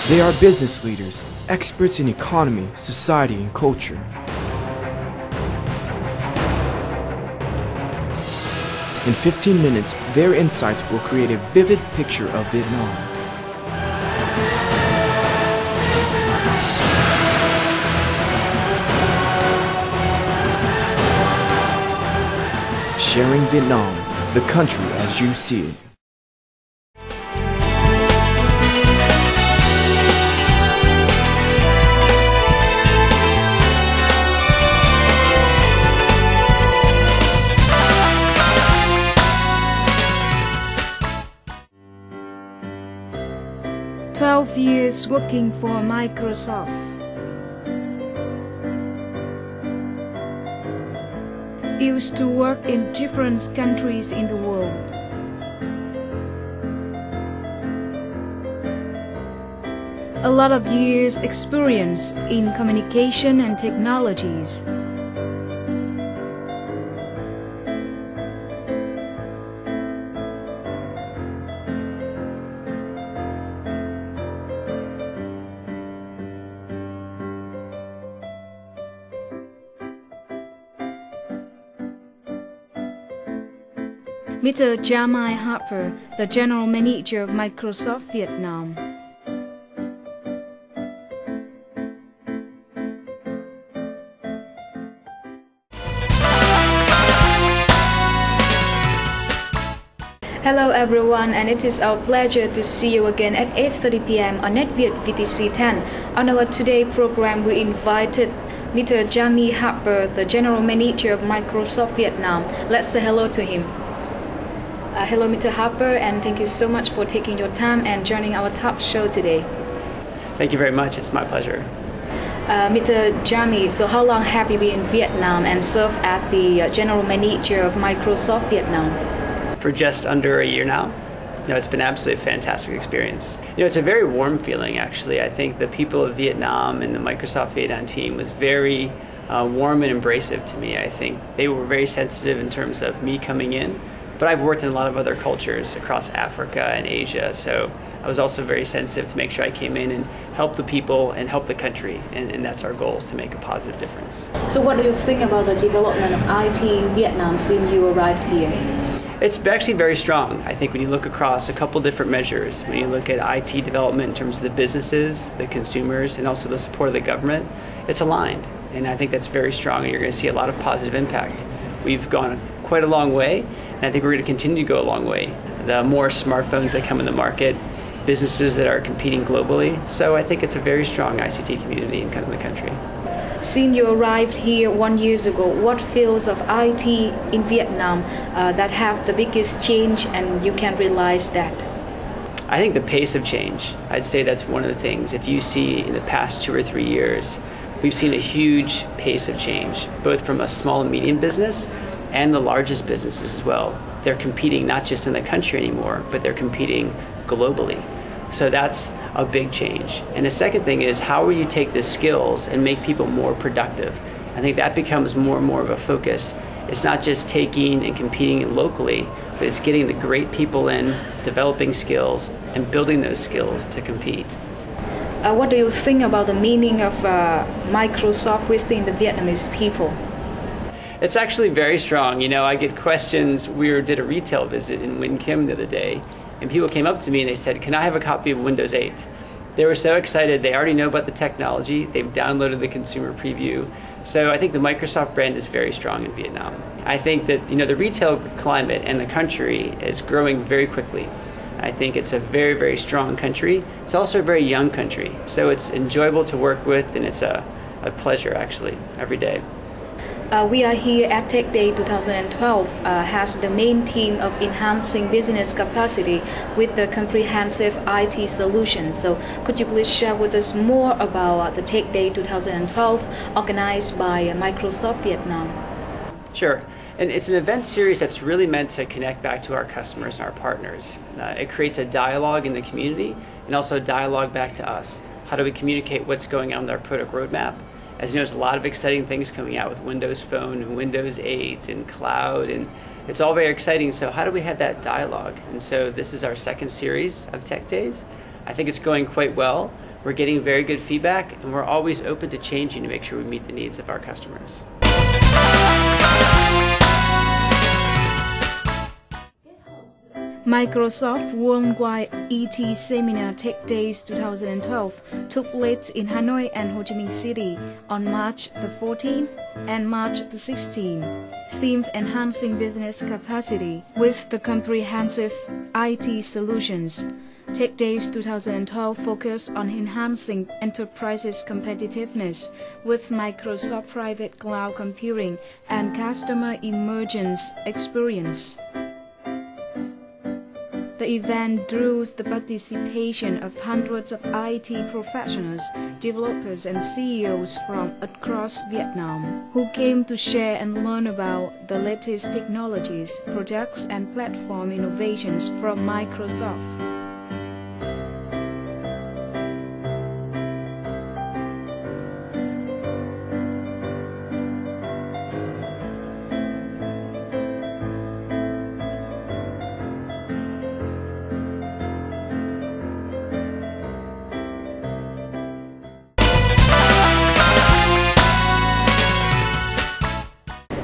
They are business leaders, experts in economy, society, and culture. In 15 minutes, their insights will create a vivid picture of Vietnam. Sharing Vietnam, the country as you see it. Years working for Microsoft. Used to work in different countries in the world. A lot of years experience in communication and technologies. Mr. Jamai Harper, the General Manager of Microsoft Vietnam. Hello everyone, and it is our pleasure to see you again at 8:30 p.m. on NETVIET VTC10. On our today program, we invited Mr. Jamai Harper, the General Manager of Microsoft Vietnam. Let's say hello to him. Hello, Mr. Harper, and thank you so much for taking your time and joining our talk show today. Thank you very much. It's my pleasure. Mr. Jamai, so how long have you been in Vietnam and served as the General Manager of Microsoft Vietnam? For just under a year now. No, it's been absolutely a fantastic experience. It's a very warm feeling, actually. I think the people of Vietnam and the Microsoft Vietnam team was very warm and embracive to me. I think they were very sensitive in terms of me coming in. But I've worked in a lot of other cultures across Africa and Asia, so I was also very sensitive to make sure I came in and help the people and help the country, and that's our goal, is to make a positive difference. So what do you think about the development of IT in Vietnam since you arrived here? It's actually very strong. I think when you look across a couple different measures, when you look at IT development in terms of the businesses, the consumers, and also the support of the government, it's aligned, and I think that's very strong, and you're going to see a lot of positive impact. We've gone quite a long way, and I think we're going to continue to go a long way. The more smartphones that come in the market, businesses that are competing globally. So I think it's a very strong ICT community in the country. Since you arrived here 1 year ago, what fields of IT in Vietnam that have the biggest change, and you can realize that? I think the pace of change, I'd say that's one of the things. If you see in the past 2 or 3 years, we've seen a huge pace of change, both from a small and medium business and the largest businesses as well. They're competing not just in the country anymore, but they're competing globally. So that's a big change. And the second thing is, how will you take the skills and make people more productive? I think that becomes more and more of a focus. It's not just taking and competing locally, but it's getting the great people in, developing skills, and building those skills to compete. What do you think about the meaning of Microsoft within the Vietnamese people? It's actually very strong. I get questions. We did a retail visit in Win Kim the other day, and people came up to me and they said, "Can I have a copy of Windows 8?" They were so excited. They already know about the technology. They've downloaded the consumer preview. So I think the Microsoft brand is very strong in Vietnam. I think that the retail climate and the country is growing very quickly. I think it's a very, very strong country. It's also a very young country. So it's enjoyable to work with, and it's a pleasure, actually, every day. We are here at Tech Day 2012, has the main theme of enhancing business capacity with the comprehensive IT solution. So could you please share with us more about the Tech Day 2012 organized by Microsoft Vietnam? Sure. And it's an event series that's really meant to connect back to our customers and our partners. It creates a dialogue in the community and also a dialogue back to us. How do we communicate what's going on with our product roadmap? As you know, there's a lot of exciting things coming out with Windows Phone and Windows 8 and cloud, and it's all very exciting. So how do we have that dialogue? And so this is our second series of Tech Days. I think it's going quite well. We're getting very good feedback, and we're always open to changing to make sure we meet the needs of our customers. Microsoft Worldwide ET Seminar Tech Days 2012 took place in Hanoi and Ho Chi Minh City on March the 14th and March the 16th. Theme Enhancing Business Capacity with the Comprehensive IT Solutions. Tech Days 2012 focused on enhancing enterprises' competitiveness with Microsoft Private Cloud Computing and Customer Emergence Experience. The event drew the participation of hundreds of IT professionals, developers, and CEOs from across Vietnam, who came to share and learn about the latest technologies, products, and platform innovations from Microsoft.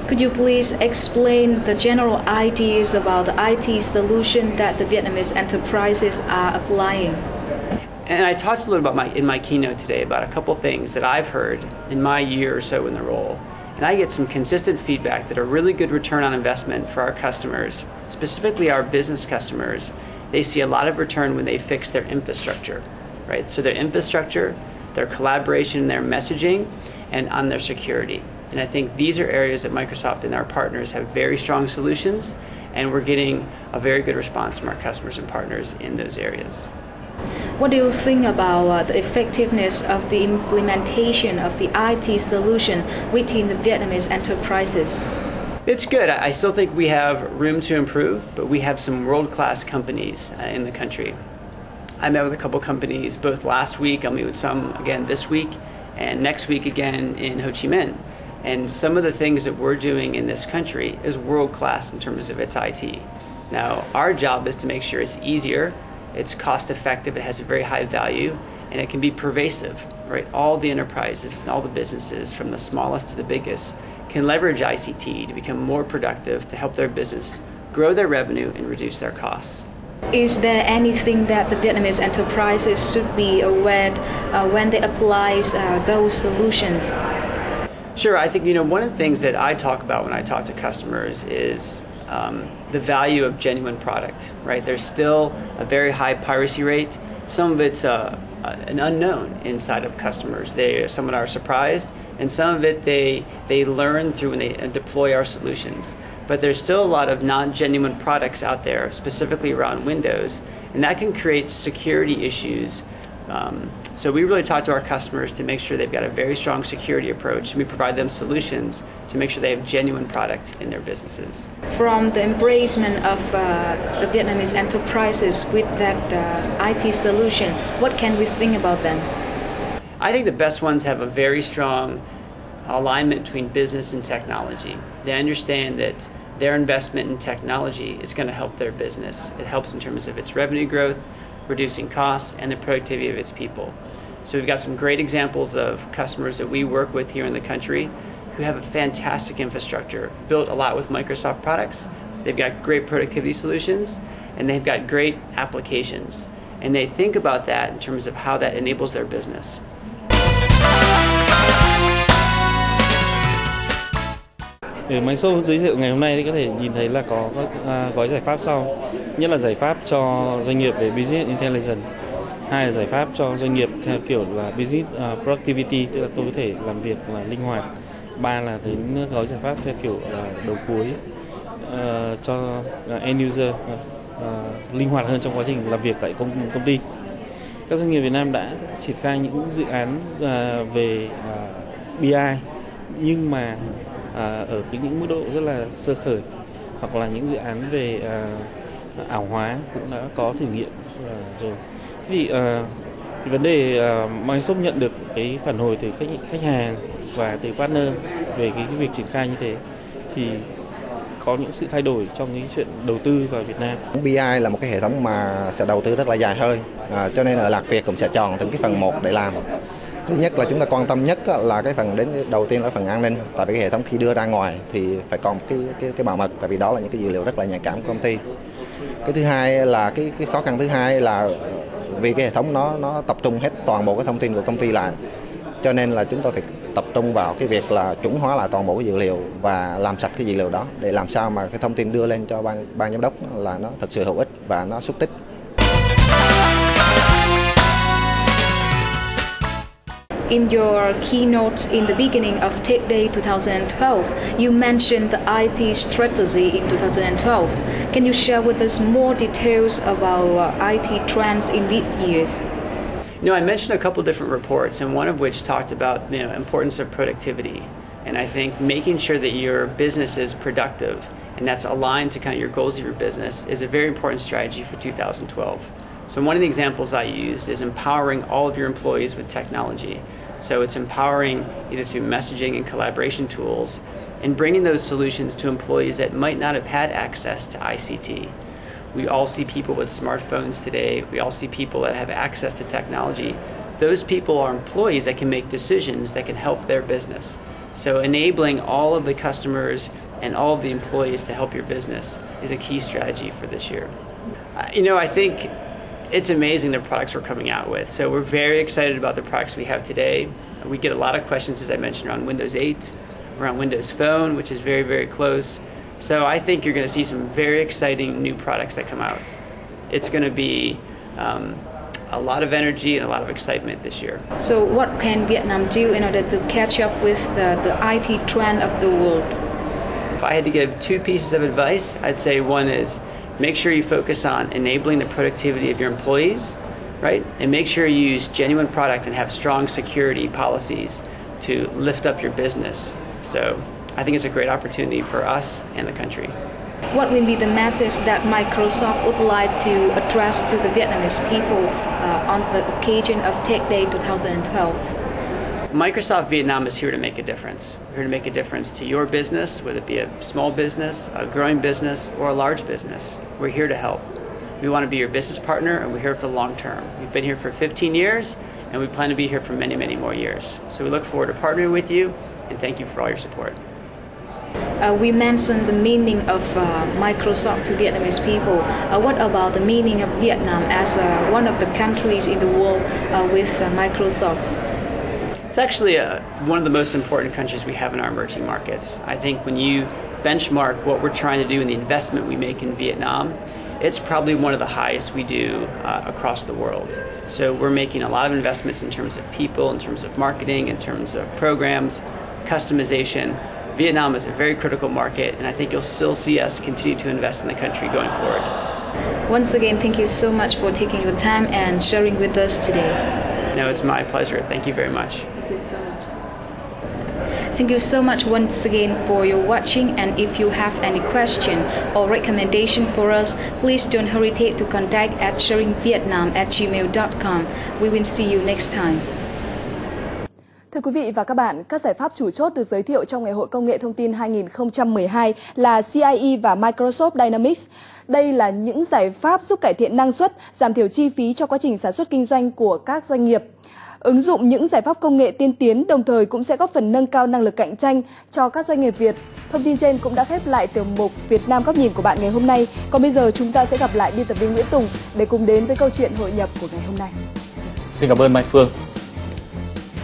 Could you please explain the general ideas about the IT solution that the Vietnamese enterprises are applying? And I talked a little about in my keynote today about a couple things that I've heard in my year or so in the role. And I get some consistent feedback that a really good return on investment for our customers, specifically our business customers. They see a lot of return when they fix their infrastructure, right? So their infrastructure, their collaboration, their messaging, and on their security. And I think these are areas that Microsoft and our partners have very strong solutions, and we're getting a very good response from our customers and partners in those areas. What do you think about the effectiveness of the implementation of the IT solution within the Vietnamese enterprises? It's good. I still think we have room to improve, but we have some world-class companies in the country. I met with a couple companies both last week. I'll meet with some again this week, and next week again in Ho Chi Minh. And some of the things that we're doing in this country is world-class in terms of its IT. Now, our job is to make sure it's easier, it's cost-effective, it has a very high value, and it can be pervasive, right? All the enterprises and all the businesses, from the smallest to the biggest, can leverage ICT to become more productive, to help their business grow their revenue and reduce their costs. Is there anything that the Vietnamese enterprises should be aware when they apply those solutions? Sure. I think, one of the things that I talk about when I talk to customers is the value of genuine product, right? There's still a very high piracy rate. Some of it's an unknown inside of customers. Some are surprised, and some of it they learn through when they deploy our solutions. But there's still a lot of non-genuine products out there, specifically around Windows, and that can create security issues. So we really talk to our customers to make sure they've got a very strong security approach, and we provide them solutions to make sure they have genuine product in their businesses. From the embracement of the Vietnamese enterprises with that IT solution, what can we think about them? I think the best ones have a very strong alignment between business and technology. They understand that their investment in technology is going to help their business. It helps in terms of its revenue growth, reducing costs, and the productivity of its people. So we've got some great examples of customers that we work with here in the country who have a fantastic infrastructure, built a lot with Microsoft products. They've got great productivity solutions, and they've got great applications. And they think about that in terms of how that enables their business. Microsoft giới thiệu ngày hôm nay thì có thể nhìn thấy là có các gói giải pháp sau. Nhất là giải pháp cho doanh nghiệp về Business Intelligence. Hai là giải pháp cho doanh nghiệp theo kiểu là Business Productivity, tức là tôi có thể làm việc là linh hoạt. Ba là đến gói giải pháp theo kiểu là đầu cuối cho end user, linh hoạt hơn trong quá trình làm việc tại công ty. Các doanh nghiệp Việt Nam đã triển khai những dự án về BI, nhưng mà ở những mức độ rất là sơ khởi, hoặc là những dự án về ảo hóa cũng đã có thử nghiệm rồi. Vì vấn đề Microsoft nhận được cái phản hồi từ khách hàng và từ partner về cái việc triển khai như thế thì có những sự thay đổi trong cái chuyện đầu tư vào Việt Nam. BI là một cái hệ thống mà sẽ đầu tư rất là dài hơi, Cho nên ở Lạc Việt cũng sẽ chọn từng cái phần một để làm. Thứ nhất là chúng ta quan tâm nhất là cái phần đầu tiên là phần an ninh, tại vì cái hệ thống khi đưa ra ngoài thì phải có một cái bảo mật, tại vì đó là những cái dữ liệu rất là nhạy cảm của công ty. Cái thứ hai là cái khó khăn thứ hai là vì cái hệ thống nó tập trung hết toàn bộ cái thông tin của công ty lại, cho nên là chúng tôi phải tập trung vào cái việc là chuẩn hóa lại toàn bộ cái dữ liệu và làm sạch cái dữ liệu đó để làm sao mà cái thông tin đưa lên cho ban giám đốc là nó thực sự hữu ích và nó xúc tích. In your keynote in the beginning of Tech Day 2012, you mentioned the IT strategy in 2012. Can you share with us more details about IT trends in these years? You know, I mentioned a couple different reports, and one of which talked about the importance of productivity. And I think making sure that your business is productive and that's aligned to kind of your goals of your business is a very important strategy for 2012. So one of the examples I used is empowering all of your employees with technology. So it's empowering either through messaging and collaboration tools and bringing those solutions to employees that might not have had access to ICT. We all see people with smartphones today. We all see people that have access to technology. Those people are employees that can make decisions that can help their business. So enabling all of the customers and all of the employees to help your business is a key strategy for this year. You know, I think it's amazing the products we're coming out with. So we're very excited about the products we have today. We get a lot of questions, as I mentioned, around Windows 8, around Windows Phone, which is very, very close. So I think you're going to see some very exciting new products that come out. It's going to be a lot of energy and a lot of excitement this year. So what can Vietnam do in order to catch up with the IT trend of the world? If I had to give two pieces of advice, I'd say one is make sure you focus on enabling the productivity of your employees, right? And make sure you use genuine product and have strong security policies to lift up your business. So I think it's a great opportunity for us and the country. What will be the message that Microsoft would like to address to the Vietnamese people on the occasion of Tech Day 2012? Microsoft Vietnam is here to make a difference. We're here to make a difference to your business, whether it be a small business, a growing business, or a large business. We're here to help. We want to be your business partner, and we're here for the long term. We've been here for 15 years, and we plan to be here for many, many more years. So we look forward to partnering with you, and thank you for all your support. We mentioned the meaning of Microsoft to Vietnamese people. What about the meaning of Vietnam as one of the countries in the world with Microsoft? It's actually one of the most important countries we have in our emerging markets. I think when you benchmark what we're trying to do and the investment we make in Vietnam, it's probably one of the highest we do across the world. So we're making a lot of investments in terms of people, in terms of marketing, in terms of programs, customization. Vietnam is a very critical market, and I think you'll still see us continue to invest in the country going forward. Once again, thank you so much for taking your time and sharing with us today. No, it's my pleasure. Thank you very much. Thank you so much. Thank you so much once again for your watching, and if you have any question or recommendation for us, please don't hesitate to contact at sharingvietnam@gmail.com. We will see you next time. Thưa quý vị và các bạn, các giải pháp chủ chốt được giới thiệu trong Ngày hội Công nghệ Thông tin 2012 là CIE và Microsoft Dynamics. Đây là những giải pháp giúp cải thiện năng suất, giảm thiểu chi phí cho quá trình sản xuất kinh doanh của các doanh nghiệp. Ứng dụng những giải pháp công nghệ tiên tiến đồng thời cũng sẽ góp phần nâng cao năng lực cạnh tranh cho các doanh nghiệp Việt. Thông tin trên cũng đã khép lại tiểu mục Việt Nam góc nhìn của bạn ngày hôm nay. Còn bây giờ chúng ta sẽ gặp lại biên tập viên Nguyễn Tùng để cùng đến với câu chuyện hội nhập của ngày hôm nay. Xin cảm ơn Mai Phương.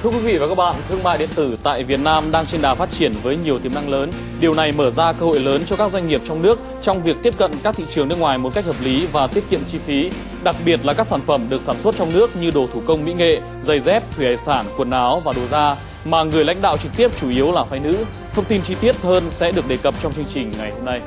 Thưa quý vị và các bạn, thương mại điện tử tại Việt Nam đang trên đà phát triển với nhiều tiềm năng lớn. Điều này mở ra cơ hội lớn cho các doanh nghiệp trong nước trong việc tiếp cận các thị trường nước ngoài một cách hợp lý và tiết kiệm chi phí. Đặc biệt là các sản phẩm được sản xuất trong nước như đồ thủ công mỹ nghệ, giày dép, thủy hải sản, quần áo và đồ da mà người lãnh đạo trực tiếp chủ yếu là phái nữ. Thông tin chi tiết hơn sẽ được đề cập trong chương trình ngày hôm nay.